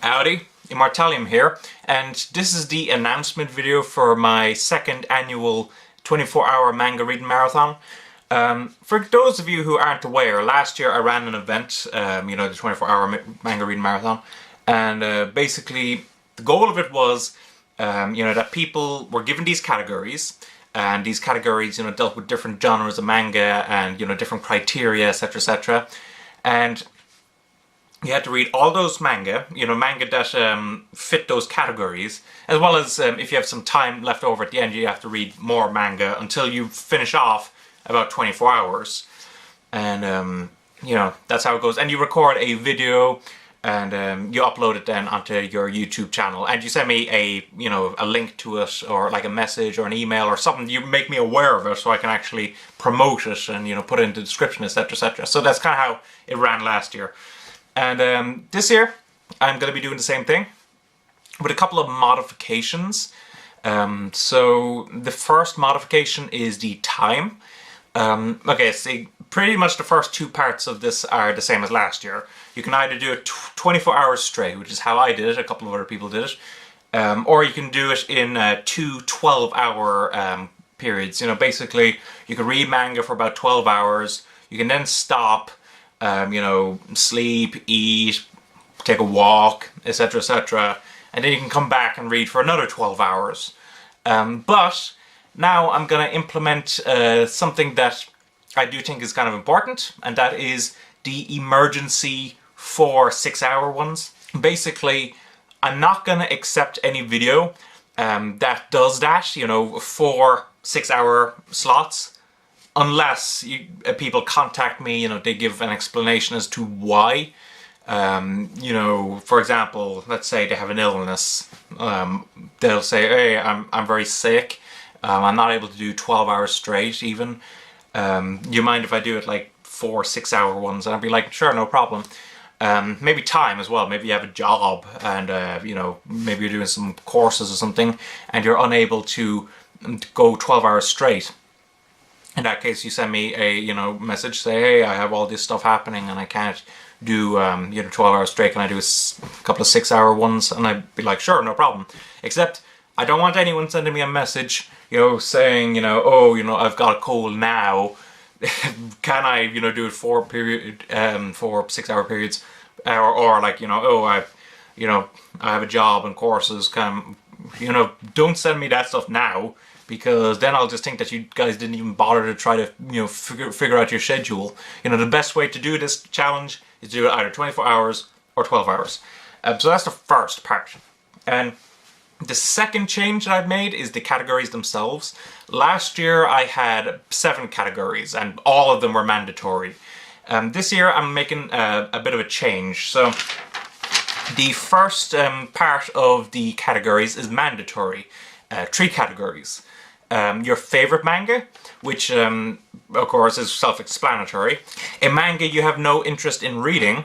Howdy, Immortallium here, and this is the announcement video for my second annual 24-hour manga reading marathon. For those of you who aren't aware, last year I ran an event, the 24-hour manga reading marathon, and basically the goal of it was, that people were given these categories, and these categories, dealt with different genres of manga and, different criteria, etc., etc., and you had to read all those manga, manga that fit those categories, as well as if you have some time left over at the end, you have to read more manga until you finish off about 24 hours. And, that's how it goes. And you record a video and you upload it then onto your YouTube channel. And you send me a link to it, or like a message or an email or something. You make me aware of it so I can actually promote it and, put it in the description, etc., etc. So that's kind of how it ran last year. And this year, I'm going to be doing the same thing, with a couple of modifications. So the first modification is the time. Okay, see, pretty much the first two parts of this are the same as last year. You can either do it 24 hours straight, which is how I did it, a couple of other people did it, or you can do it in two 12-hour periods. Basically, you can read manga for about 12 hours, you can then stop, sleep, eat, take a walk, etc., etc., and then you can come back and read for another 12 hours. But now I'm going to implement something that I do think is kind of important, and that is the emergency for 6-hour ones. Basically, I'm not going to accept any video that does that, for 6-hour slots, unless people contact me, they give an explanation as to why. For example, let's say they have an illness. They'll say, hey, I'm very sick. I'm not able to do 12 hours straight even. You mind if I do it like 4 6-hour ones? And I'd be like, sure, no problem. Maybe time as well. Maybe you have a job and, maybe you're doing some courses or something and you're unable to go 12 hours straight. In that case, you send me a, message, say, hey, I have all this stuff happening and I can't do, 12 hours straight. Can I do a couple of 6-hour ones? And I'd be like, sure, no problem. Except, I don't want anyone sending me a message, saying, I've got a cold now. Can I, do it for 6-hour periods? Or like, I have a job and courses. Don't send me that stuff now, because then I'll just think that you guys didn't even bother to try to, figure out your schedule. The best way to do this challenge is to do it either 24 hours or 12 hours. So that's the first part. And the second change that I've made is the categories themselves. Last year I had 7 categories and all of them were mandatory. This year I'm making a bit of a change. So the first part of the categories is mandatory. 3 categories. Your favorite manga, which of course is self-explanatory. A manga you have no interest in reading,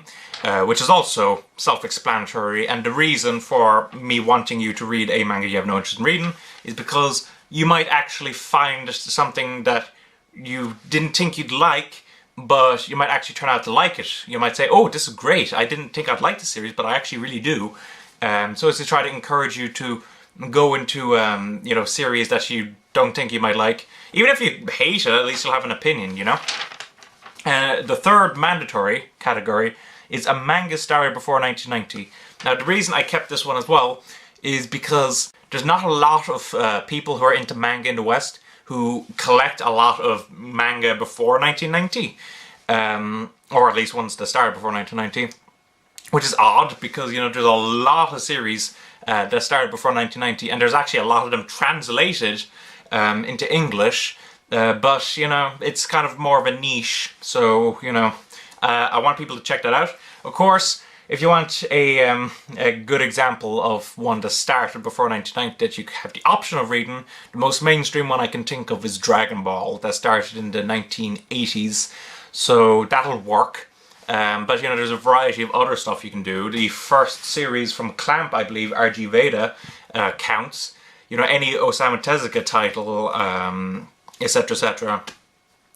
which is also self-explanatory, and the reason for me wanting you to read a manga you have no interest in reading is because you might actually find something that you didn't think you'd like, but you might actually turn out to like it. You might say, oh, this is great, I didn't think I'd like the series, but I actually really do. So it's to try to encourage you to go into, series that you don't think you might like. Even if you hate it, at least you'll have an opinion, The third mandatory category is a manga started before 1990. Now, the reason I kept this one as well is because there's not a lot of people who are into manga in the West who collect a lot of manga before 1990. Or at least ones that started before 1990. Which is odd, because, there's a lot of series that started before 1990, and there's actually a lot of them translated into English, but, it's kind of more of a niche, so, I want people to check that out. Of course, if you want a good example of one that started before 1990 that you have the option of reading, the most mainstream one I can think of is Dragonball, that started in the 1980s, so that'll work. But there's a variety of other stuff you can do. The first series from Clamp, I believe, RG Veda, counts. Any Osamu Tezuka title, etc., etc.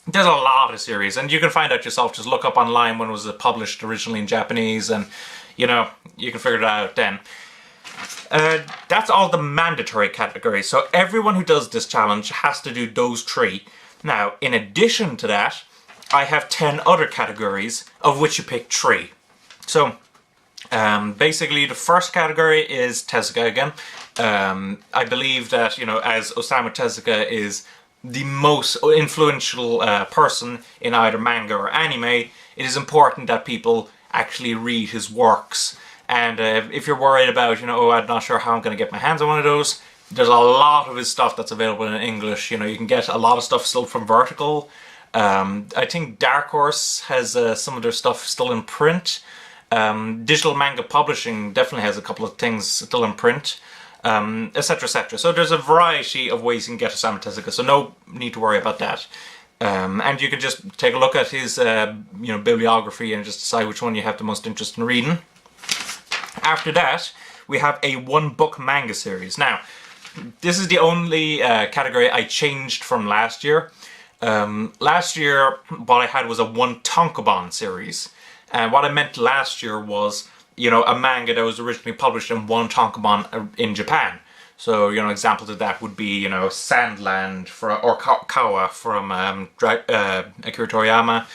There's a lot of series, and you can find out yourself. Just look up online when it was published originally in Japanese, and you know, you can figure that out then. That's all the mandatory categories. So everyone who does this challenge has to do those 3. Now, in addition to that, I have 10 other categories, of which you pick 3. So, basically, the first category is Tezuka again. I believe that, you know, as Osamu Tezuka is the most influential person in either manga or anime, it is important that people actually read his works. And if you're worried about, you know, oh, I'm not sure how I'm going to get my hands on one of those, there's a lot of his stuff that's available in English. You know, you can get a lot of stuff still from Vertical. I think Dark Horse has some of their stuff still in print. Digital Manga Publishing definitely has a couple of things still in print, etc, etc. So there's a variety of ways you can get Osamu Tezuka, so no need to worry about that. And you can just take a look at his you know, bibliography and just decide which one you have the most interest in reading. After that, we have a 1-book manga series. Now, this is the only category I changed from last year. Last year, what I had was a 1 tankobon series. And what I meant last year was, you know, a manga that was originally published in 1 tankobon in Japan. So, you know, examples of that would be, you know, Sandland or Kawa from Akira Toriyama,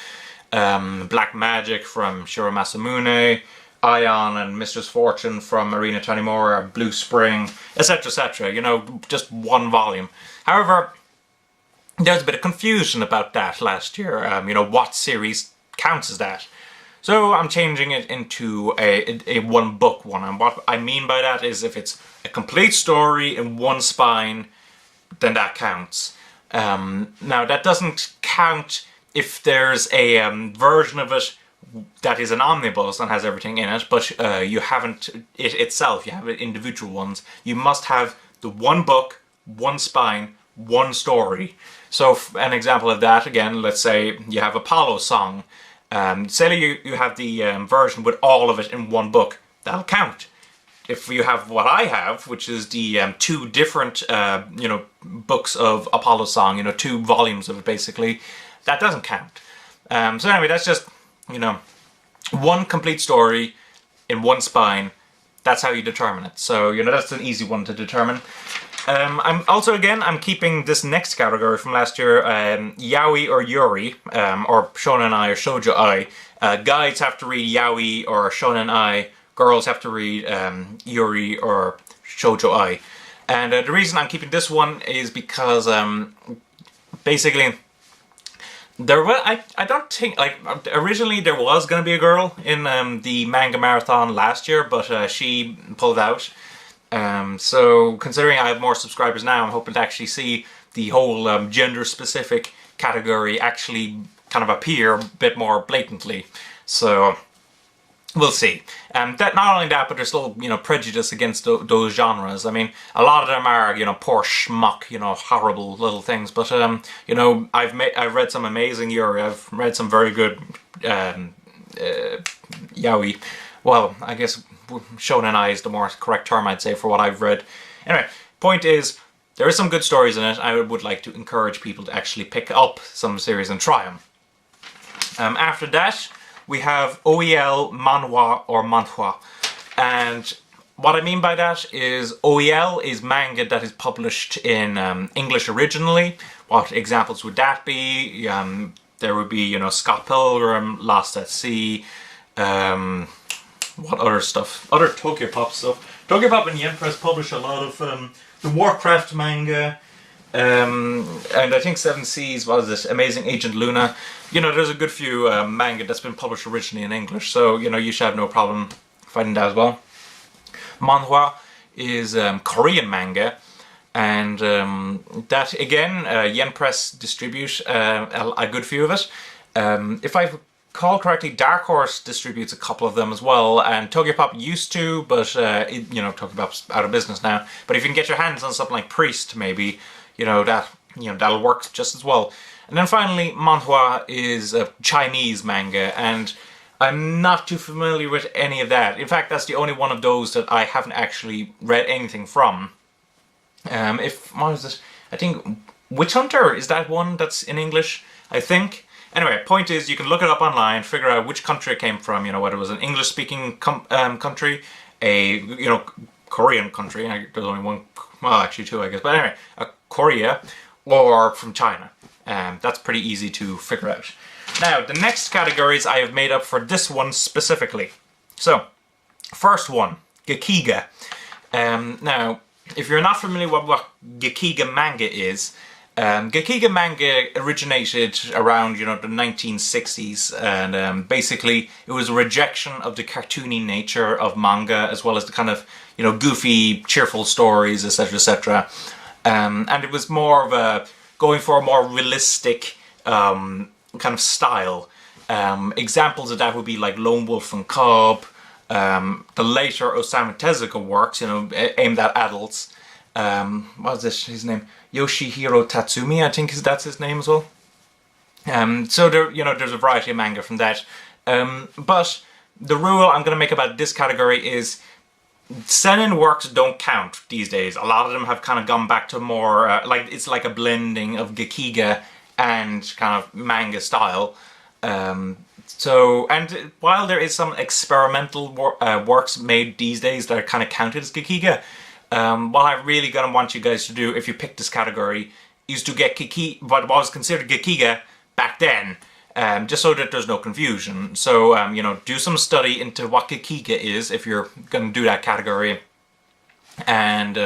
Black Magic from Shiro Masamune, Ion and Mistress Fortune from Marina Tanimura, Blue Spring, etc, etc. You know, just 1 volume. However, there's a bit of confusion about that last year. You know, what series counts as that? So I'm changing it into a 1-book one. And what I mean by that is if it's a complete story in 1 spine, then that counts. Now, that doesn't count if there's a version of it that is an omnibus and has everything in it, but you haven't it itself, you have it individual ones. You must have the 1 book, 1 spine, 1 story. So an example of that, again, let's say you have Apollo Song. Say you have the version with all of it in 1 book, that'll count. If you have what I have, which is the 2 different you know, books of Apollo Song, you know, 2 volumes of it basically, that doesn't count. So anyway, that's just, you know, 1 complete story in 1 spine. That's how you determine it. So, you know, that's an easy one to determine. I'm also, again, I'm keeping this next category from last year, Yaoi or Yuri, or Shonen-ai or Shojo-ai. Guys have to read Yaoi or Shonen-ai. Girls have to read Yuri or Shojo-ai. And the reason I'm keeping this one is because, basically, I don't think, like, originally there was going to be a girl in the Manga Marathon last year, but she pulled out. So, considering I have more subscribers now, I'm hoping to actually see the whole gender-specific category actually kind of appear a bit more blatantly. So, we'll see. That not only that, but there's still, you know, prejudice against those genres. I mean, a lot of them are, you know, poor schmuck, you know, horrible little things. But you know, I've read some amazing Yuri. I've read some very good yaoi. Well, I guess Shonen-ai is the more correct term, I'd say, for what I've read. Anyway, point is, there is some good stories in it. I would like to encourage people to actually pick up some series and try them. After that, we have OEL, manhwa, or manhwa. And what I mean by that is OEL is manga that is published in English originally. What examples would that be? There would be, you know, Scott Pilgrim, Lost at Sea, what other stuff? Other Tokyopop stuff. Tokyopop and Yen Press publish a lot of the Warcraft manga, and I think Seven Seas, what is this? Amazing Agent Luna. You know, there's a good few manga that's been published originally in English, so, you know, you should have no problem finding that as well. Manhwa is Korean manga, and that, again, Yen Press distribute a good few of it. If I recall correctly, Dark Horse distributes a couple of them as well, and Tokyopop used to, but, you know, Tokyopop's out of business now. But if you can get your hands on something like Priest, maybe, you know, that'll work just as well. And then finally, manhwa is a Chinese manga, and I'm not too familiar with any of that. In fact, that's the only one of those that I haven't actually read anything from. What was this? I think Witch Hunter is that one that's in English, I think. Anyway, point is, you can look it up online, figure out which country it came from, you know, whether it was an English-speaking country, a, you know, Korean country, there's only one, well, actually two, I guess, but anyway, Korea, or from China. That's pretty easy to figure out. Now, the next categories I have made up for this one specifically. So, first one, Gekiga. Now, if you're not familiar with what Gekiga manga is, Gekiga manga originated around, you know, the 1960s, and basically it was a rejection of the cartoony nature of manga, as well as the kind of, you know, goofy, cheerful stories, etc., etc. And it was more of a going for a more realistic kind of style. Examples of that would be like Lone Wolf and Cub, the later Osamu Tezuka works, you know, aimed at adults. What was his name? Yoshihiro Tatsumi, I think that's his name as well. So there, you know, there's a variety of manga from that. But the rule I'm going to make about this category is seinen works don't count these days. A lot of them have kind of gone back to more like it's like a blending of Gekiga and kind of manga style. So, and while there is some experimental works made these days that are kind of counted as Gekiga, what I'm really going to want you guys to do if you pick this category is to get what was considered Gekiga back then, just so that there's no confusion. So, you know, do some study into what Gekiga is if you're going to do that category, and,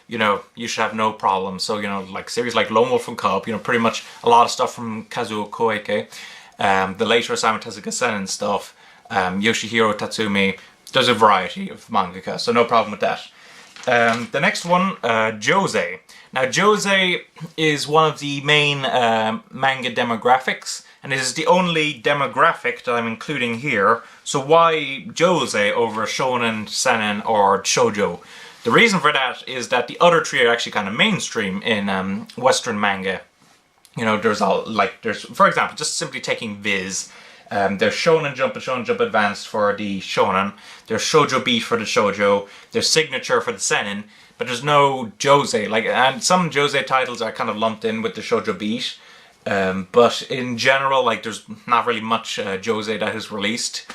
you know, you should have no problem. So, you know, like series like Lone Wolf and Cub, you know, pretty much a lot of stuff from Kazuo Koike, the later Osamu Tezuka seinen stuff, Yoshihiro Tatsumi, there's a variety of mangaka, so no problem with that. The next one, Josei. Now, Josei is one of the main manga demographics, and it is the only demographic that I'm including here. So why Josei over Shonen, Seinen, or Shoujo? The reason for that is that the other three are actually kind of mainstream in Western manga. You know, there's for example, just simply taking Viz. There's Shonen Jump and Shonen Jump Advanced for the Shonen. There's Shoujo Beat for the Shoujo. There's Signature for the Seinen. But there's no Josei. And some Josei titles are kind of lumped in with the Shoujo Beat. But in general, like, there's not really much Josei that is released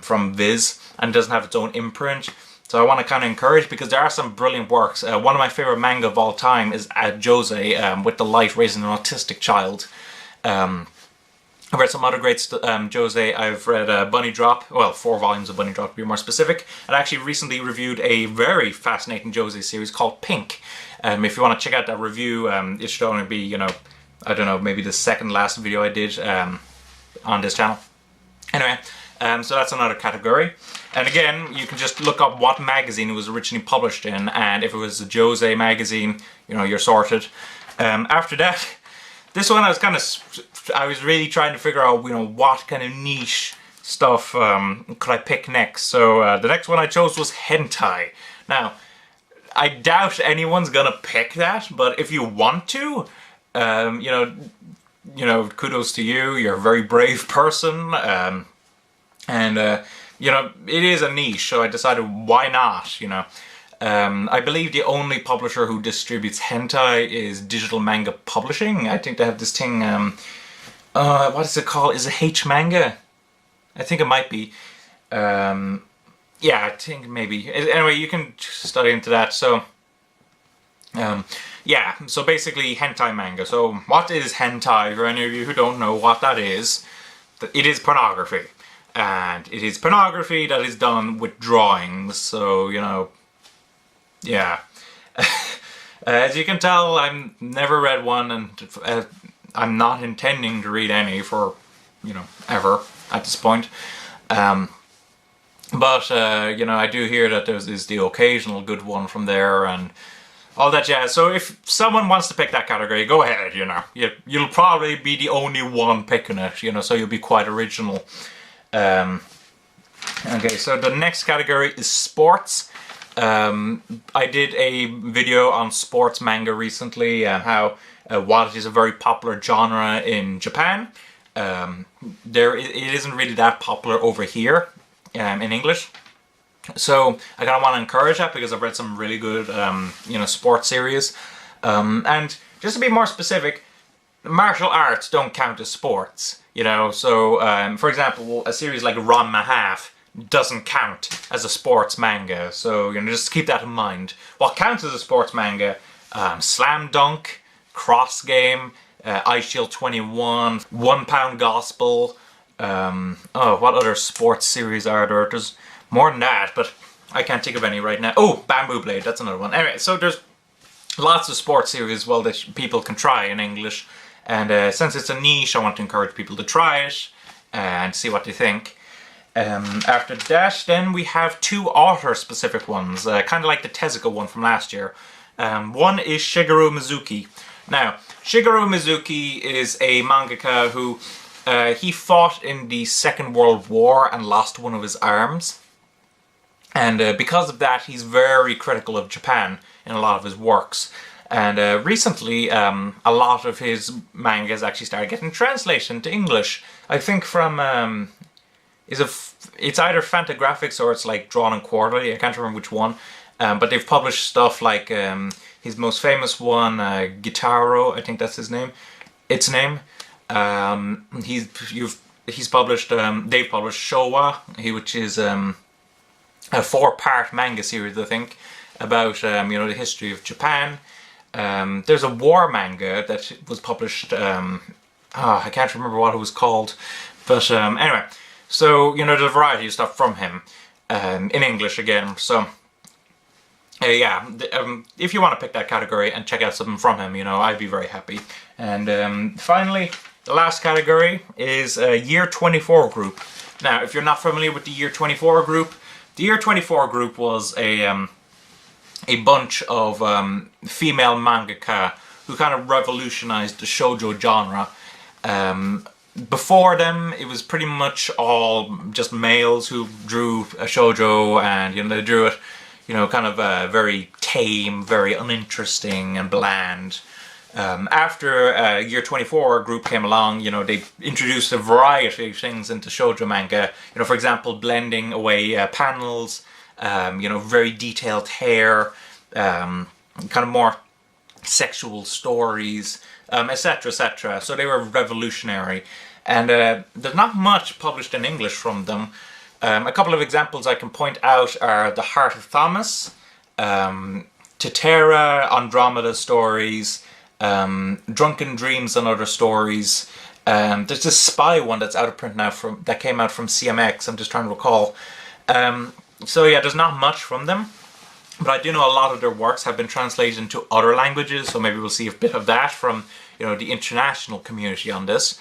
from Viz and doesn't have its own imprint. So I want to kind of encourage, because there are some brilliant works. One of my favorite manga of all time is Josei, with the light raising an autistic child. I've read some other great Josei. I've read Bunny Drop, well, 4 volumes of Bunny Drop to be more specific. And I actually recently reviewed a very fascinating Josei series called Pink. If you want to check out that review, it should only be, you know, I don't know, maybe the second last video I did on this channel. Anyway, so that's another category. And again, you can just look up what magazine it was originally published in, and if it was a Josei magazine, you know, you're sorted. After that, this one I was really trying to figure out, you know, what kind of niche stuff could I pick next. So the next one I chose was hentai. Now, I doubt anyone's gonna pick that, but if you want to, you know, kudos to you. You're a very brave person, and you know, it is a niche, so I decided, why not, you know. I believe the only publisher who distributes hentai is Digital Manga Publishing. I think they have this thing, what is it called? Is it H Manga? I think it might be. Yeah, I think maybe. Anyway, you can study into that. So, yeah, so basically hentai manga. So what is hentai? For any of you who don't know what that is, it is pornography. And it is pornography that is done with drawings, so, you know, yeah. As you can tell, I've never read one, and I'm not intending to read any for, you know, ever at this point. But, you know, I do hear that there's the occasional good one from there, and all that jazz. So if someone wants to pick that category, go ahead, you know. You'll probably be the only one picking it, you know, so you'll be quite original. Okay, so the next category is sports. I did a video on sports manga recently, how while it is a very popular genre in Japan, it isn't really that popular over here in English. So I kind of want to encourage that, because I've read some really good, you know, sports series. And just to be more specific, martial arts don't count as sports, you know. So, for example, a series like Ranma Half doesn't count as a sports manga. So, you know, just keep that in mind. What counts as a sports manga? Slam Dunk, Cross Game, Ice Shield 21, 1 Pound Gospel. Oh, what other sports series are there? There's more than that, but I can't think of any right now. Oh, Bamboo Blade, that's another one. Anyway, so there's lots of sports series, well, that people can try in English. And since it's a niche, I want to encourage people to try it and see what they think. After that, then we have 2 author-specific ones, kind of like the Tezuka one from last year. One is Shigeru Mizuki. Now, Shigeru Mizuki is a mangaka who he fought in the Second World War and lost one of his arms. And because of that, he's very critical of Japan in a lot of his works. And recently, a lot of his mangas actually started getting translated into English. I think from, it's either Fantagraphics or it's like Drawn and Quarterly, I can't remember which one. But they've published stuff like his most famous one, Gitaro, I think that's his name. Its name. He's published, they've published Showa, which is a 4-part manga series, I think, about you know, the history of Japan. There's a war manga that was published. I can't remember what it was called, but anyway. So you know, there's a variety of stuff from him in English again. So yeah, if you want to pick that category and check out something from him, you know, I'd be very happy. And finally, the last category is Year 24 group. Now, if you're not familiar with the Year 24 group, the Year 24 group was a bunch of female mangaka who kind of revolutionized the shoujo genre. Before them, it was pretty much all just males who drew a shoujo, and you know, they drew it, you know, kind of very tame, very uninteresting and bland. After Year 24 group came along, you know, they introduced a variety of things into shoujo manga. You know, for example, blending away panels, you know, very detailed hair, kind of more sexual stories, etc., etc. So they were revolutionary. And there's not much published in English from them. A couple of examples I can point out are The Heart of Thomas, Tetera, Andromeda stories, Drunken Dreams and Other Stories. There's this spy one that's out of print now that came out from CMX, I'm just trying to recall. So yeah, there's not much from them, but I do know a lot of their works have been translated into other languages, so maybe we'll see a bit of that from, you know, the international community on this.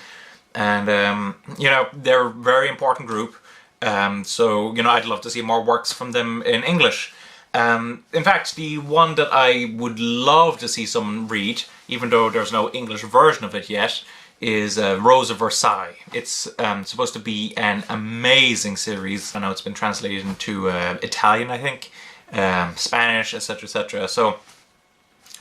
And you know, they're a very important group. So, you know, I'd love to see more works from them in English. In fact, the one that I would love to see someone read, even though there's no English version of it yet, is Rose of Versailles. It's supposed to be an amazing series. I know it's been translated into Italian, I think, Spanish, etc., etc. So,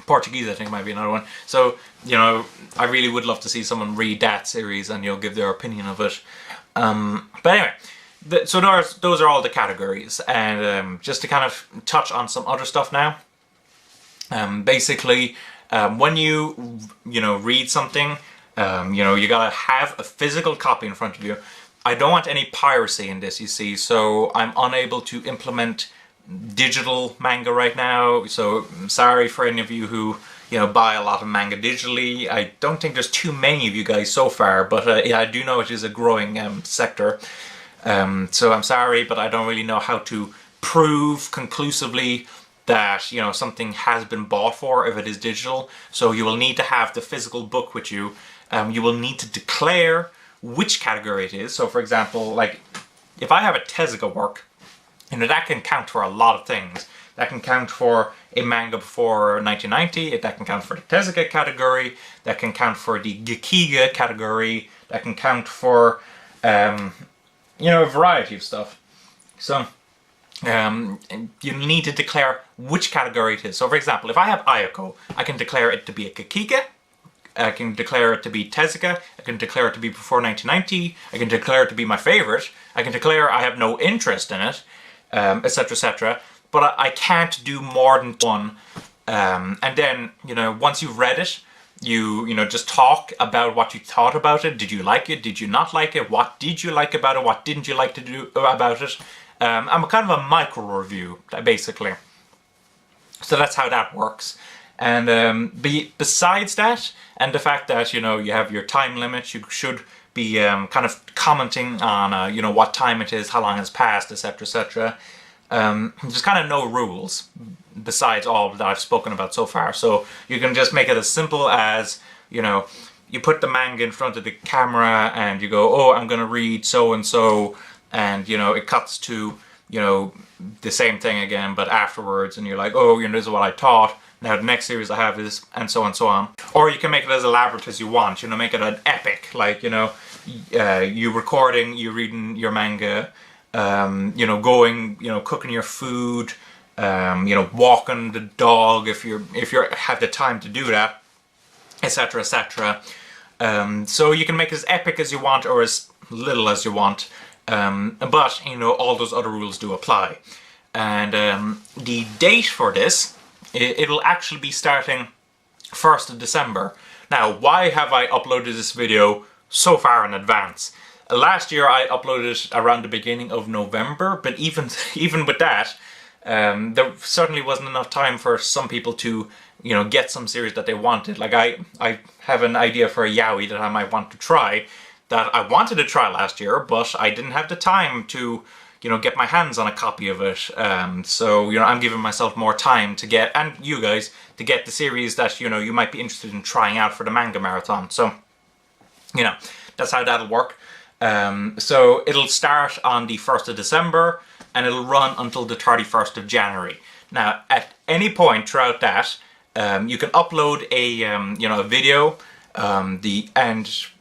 Portuguese, I think, might be another one. So, you know, I really would love to see someone read that series and, you know, give their opinion of it. But anyway, so those are all the categories. And just to kind of touch on some other stuff now. Basically, when you know, read something, you know, you gotta have a physical copy in front of you. I don't want any piracy in this, you see, so I'm unable to implement digital manga right now, so I'm sorry for any of you who, you know, buy a lot of manga digitally. I don't think there's too many of you guys so far, but yeah, I do know it is a growing sector. So I'm sorry, but I don't really know how to prove conclusively that, you know, something has been bought for if it is digital. So you will need to have the physical book with you. You will need to declare which category it is. So for example, like if I have a Tezuka work, you know, that can count for a lot of things. That can count for a manga before 1990, that can count for the Tezuka category, that can count for the Gekiga category, that can count for, you know, a variety of stuff. So, you need to declare which category it is. So for example, if I have Ayako, I can declare it to be a Gekiga, I can declare it to be Tezuka, I can declare it to be before 1990, I can declare it to be my favorite, I can declare I have no interest in it, etc., etc. But I can't do more than one. And then, you know, once you've read it, you know, just talk about what you thought about it. Did you like it? Did you not like it? What did you like about it? What didn't you like to do about it? I'm kind of a micro review, basically. So that's how that works. And besides that, and the fact that, you know, you have your time limit, you should be kind of commenting on, you know, what time it is, how long has passed, etc., etc. There's kind of no rules besides all that I've spoken about so far. So you can just make it as simple as, you know, you put the manga in front of the camera and you go, oh, I'm going to read so-and-so, and, you know, it cuts to, you know, the same thing again, but afterwards, and you're like, oh, you know, this is what I thought. Now the next series I have is, and so on. Or you can make it as elaborate as you want, you know, make it an epic, like, you know, you recording, you reading your manga, you know, going, you know, cooking your food, you know, walking the dog if you have the time to do that, etc., etc. So you can make it as epic as you want or as little as you want, but, you know, all those other rules do apply. And the date for this, it'll actually be starting 1st of December. Now, why have I uploaded this video so far in advance? Last year I uploaded it around the beginning of November, but even with that, there certainly wasn't enough time for some people to, you know, get some series that they wanted. Like I have an idea for a yaoi that I might want to try, that I wanted to try last year, but I didn't have the time to, you know, get my hands on a copy of it. So, you know, I'm giving myself more time to get, and you guys, to get the series that, you know, you might be interested in trying out for the manga marathon. So, you know, that's how that'll work. So it'll start on the 1st of December and it'll run until the 31st of January. Now, at any point throughout that, you can upload a, you know, a video, and,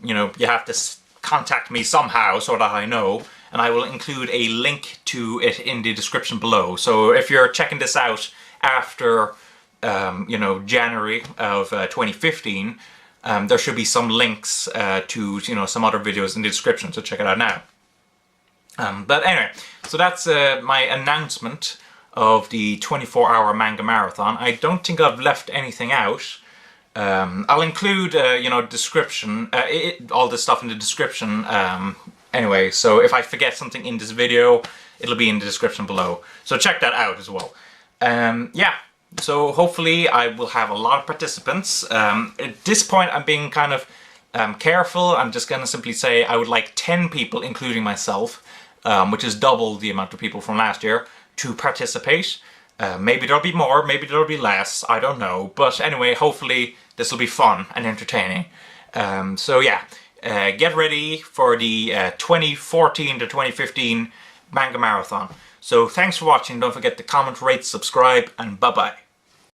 you know, you have to contact me somehow so that I know, and I will include a link to it in the description below. So if you're checking this out after, you know, January of 2015, there should be some links to, you know, some other videos in the description, so check it out now. But anyway, so that's my announcement of the 24-hour manga marathon. I don't think I've left anything out. I'll include, you know, description, all this stuff in the description anyway, so if I forget something in this video, it'll be in the description below. So check that out as well. Yeah. So hopefully I will have a lot of participants. At this point I'm being kind of careful. I'm just going to simply say I would like 10 people, including myself, which is double the amount of people from last year, to participate. Maybe there'll be more, maybe there'll be less, I don't know. But anyway, hopefully this will be fun and entertaining. So yeah, get ready for the 2014 to 2015 manga marathon. So thanks for watching. Don't forget to comment, rate, subscribe, and bye-bye.